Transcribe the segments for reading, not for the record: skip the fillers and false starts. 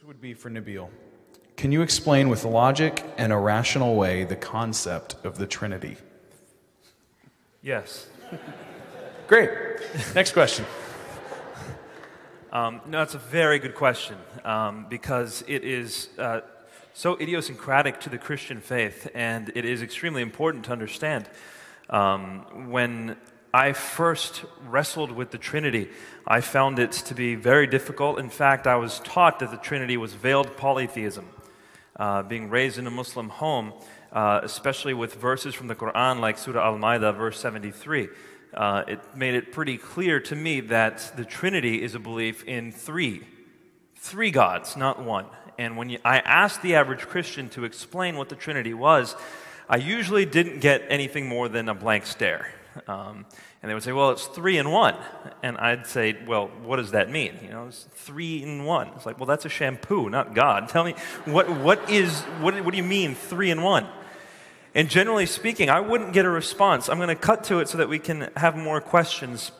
Would be for Nabil. Can you explain with logic and a rational way the concept of the Trinity? Yes. Great. Next question. No, that's a very good question because it is so idiosyncratic to the Christian faith, and it is extremely important to understand. When I first wrestled with the Trinity, I found it to be very difficult. In fact, I was taught that the Trinity was veiled polytheism. Being raised in a Muslim home, especially with verses from the Quran like Surah Al-Ma'idah, verse 73, it made it pretty clear to me that the Trinity is a belief in three gods, not one. And when I asked the average Christian to explain what the Trinity was, I usually didn't get anything more than a blank stare. And they would say, well, it's 3 in 1. And I'd say, well, what does that mean? You know, it's 3 in 1. It's like, well, that's a shampoo, not God. Tell me, what do you mean 3 in 1? And generally speaking, I wouldn't get a response. I'm going to cut to it so that we can have more questions.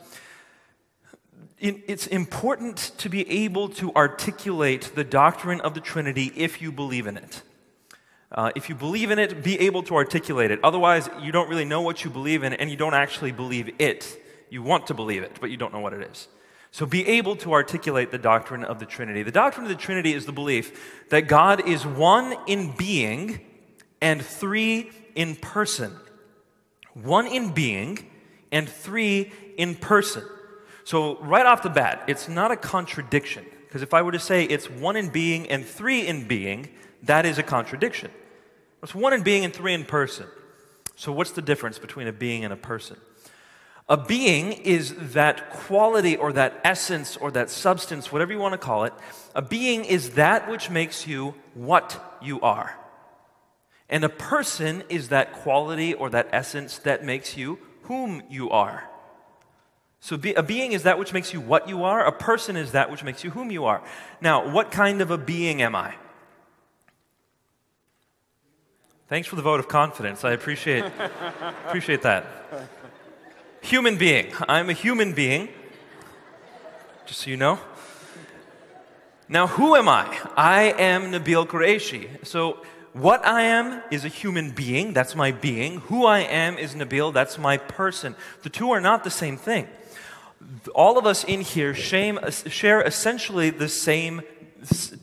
It's important to be able to articulate the doctrine of the Trinity if you believe in it. If you believe in it, be able to articulate it. Otherwise, you don't really know what you believe in, and you don't actually believe it. You want to believe it, but you don't know what it is. So be able to articulate the doctrine of the Trinity. The doctrine of the Trinity is the belief that God is one in being and 3 in person. 1 in being and 3 in person. So right off the bat, it's not a contradiction. Because if I were to say it's 1 in being and 3 in being, that is a contradiction. It's 1 in being and 3 in person. So what's the difference between a being and a person? A being is that quality or that essence or that substance, whatever you want to call it. A being is that which makes you what you are. And a person is that quality or that essence that makes you whom you are. So a being is that which makes you what you are. A person is that which makes you whom you are. Now, what kind of a being am I? Thanks for the vote of confidence. I appreciate that. Human being. I'm a human being, just so you know. Now, who am I? I am Nabil Qureshi. So what I am is a human being. That's my being. Who I am is Nabil. That's my person. The two are not the same thing. All of us in here share essentially the same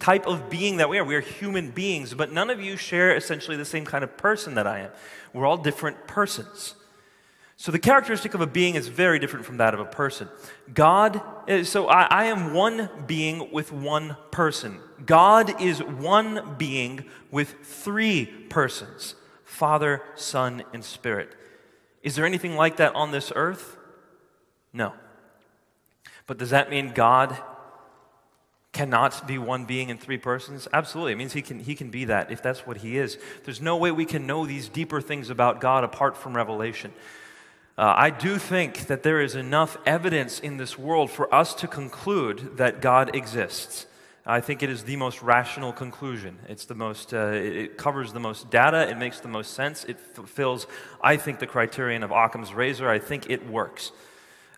type of being that we are. We are human beings, but none of you share essentially the same kind of person that I am. We're all different persons. So the characteristic of a being is very different from that of a person. I am one being with one person. God is one being with 3 persons, Father, Son, and Spirit. Is there anything like that on this earth? No. But does that mean God cannot be one being in 3 persons? Absolutely. It means he can be that if that's what he is. There's no way we can know these deeper things about God apart from revelation. I do think that there is enough evidence in this world for us to conclude that God exists. I think it is the most rational conclusion. It's the most, it covers the most data. It makes the most sense. It fulfills, I think, the criterion of Occam's razor. I think it works.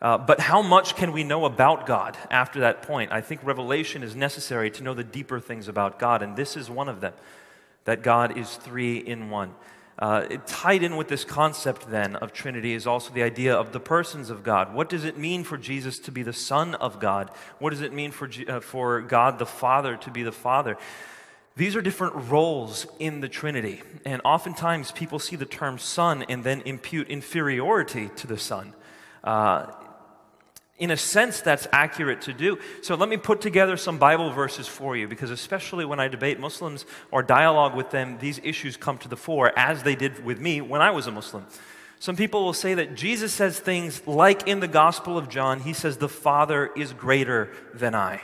But how much can we know about God after that point? I think revelation is necessary to know the deeper things about God, and this is one of them, that God is 3 in 1. Tied in with this concept, then, of Trinity is also the idea of the persons of God. What does it mean for Jesus to be the Son of God? What does it mean for God the Father to be the Father? These are different roles in the Trinity, and oftentimes people see the term Son and then impute inferiority to the Son. In a sense, that's accurate to do. So let me put together some Bible verses for you, because especially when I debate Muslims or dialogue with them, these issues come to the fore, as they did with me when I was a Muslim. Some people will say that Jesus says things like in the Gospel of John, he says, the Father is greater than I.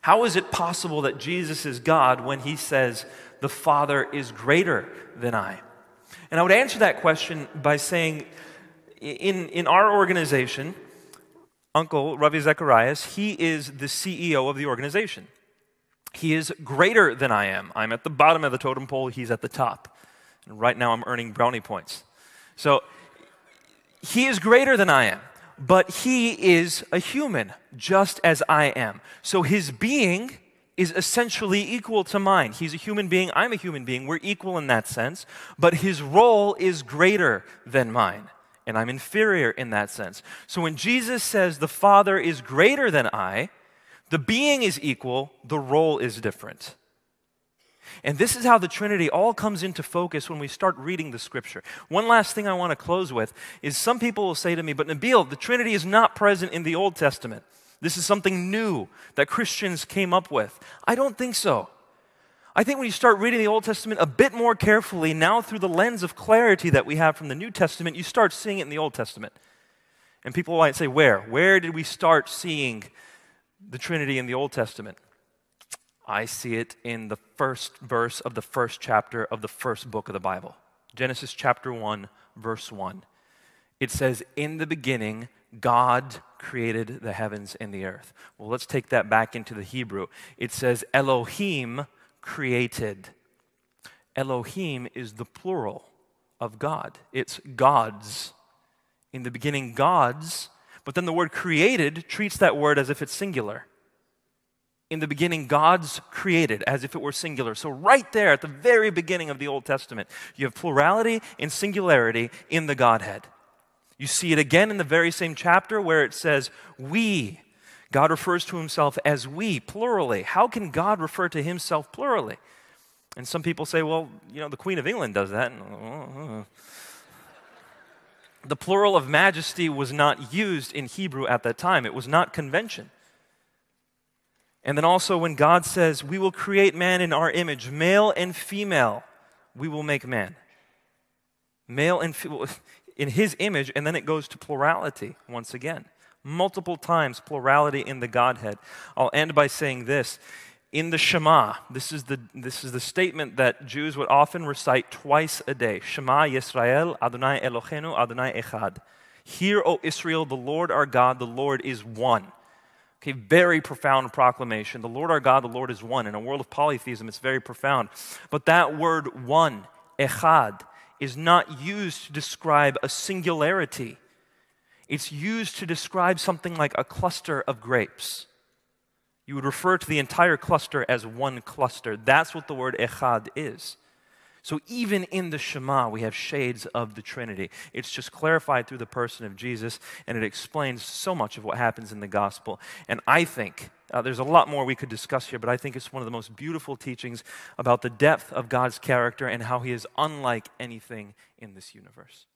How is it possible that Jesus is God when he says, the Father is greater than I? And I would answer that question by saying, in our organization, Uncle Ravi Zacharias, he is the CEO of the organization. He is greater than I am. I'm at the bottom of the totem pole, he's at the top. And right now I'm earning brownie points. So he is greater than I am, but he is a human, just as I am. So his being is essentially equal to mine. He's a human being, I'm a human being, we're equal in that sense, but his role is greater than mine, and I'm inferior in that sense. So when Jesus says the Father is greater than I, the being is equal, the role is different. And this is how the Trinity all comes into focus when we start reading the Scripture. One last thing I want to close with is some people will say to me, but Nabil, the Trinity is not present in the Old Testament. This is something new that Christians came up with. I don't think so. I think when you start reading the Old Testament a bit more carefully, now through the lens of clarity that we have from the New Testament, you start seeing it in the Old Testament. And people might say, where? Where did we start seeing the Trinity in the Old Testament? I see it in the first verse of the first chapter of the first book of the Bible. Genesis chapter 1, verse 1. It says, in the beginning, God created the heavens and the earth. Well, let's take that back into the Hebrew. It says, Elohim created. Elohim is the plural of God. It's gods. In the beginning, gods. But then the word created treats that word as if it's singular. In the beginning, gods created, as if it were singular. So right there at the very beginning of the Old Testament, you have plurality and singularity in the Godhead. You see it again in the very same chapter where it says, we. God refers to himself as we, plurally. How can God refer to himself plurally? And some people say, well, the Queen of England does that. The plural of majesty was not used in Hebrew at that time. It was not convention. And then also when God says, we will create man in our image, male and female, we will make man. Male and female, in his image, and then it goes to plurality once again. Multiple times plurality in the Godhead. I'll end by saying this. In the Shema, this is the statement that Jews would often recite twice a day. Shema Yisrael, Adonai Eloheinu, Adonai Echad. Hear, O Israel, the Lord our God, the Lord is one. Okay, very profound proclamation. The Lord our God, the Lord is one. In a world of polytheism, it's very profound. But that word one, echad, is not used to describe a singularity. It's used to describe something like a cluster of grapes. You would refer to the entire cluster as one cluster. That's what the word echad is. So even in the Shema, we have shades of the Trinity. It's just clarified through the person of Jesus, and it explains so much of what happens in the gospel. And I think, there's a lot more we could discuss here, but I think it's one of the most beautiful teachings about the depth of God's character and how he is unlike anything in this universe.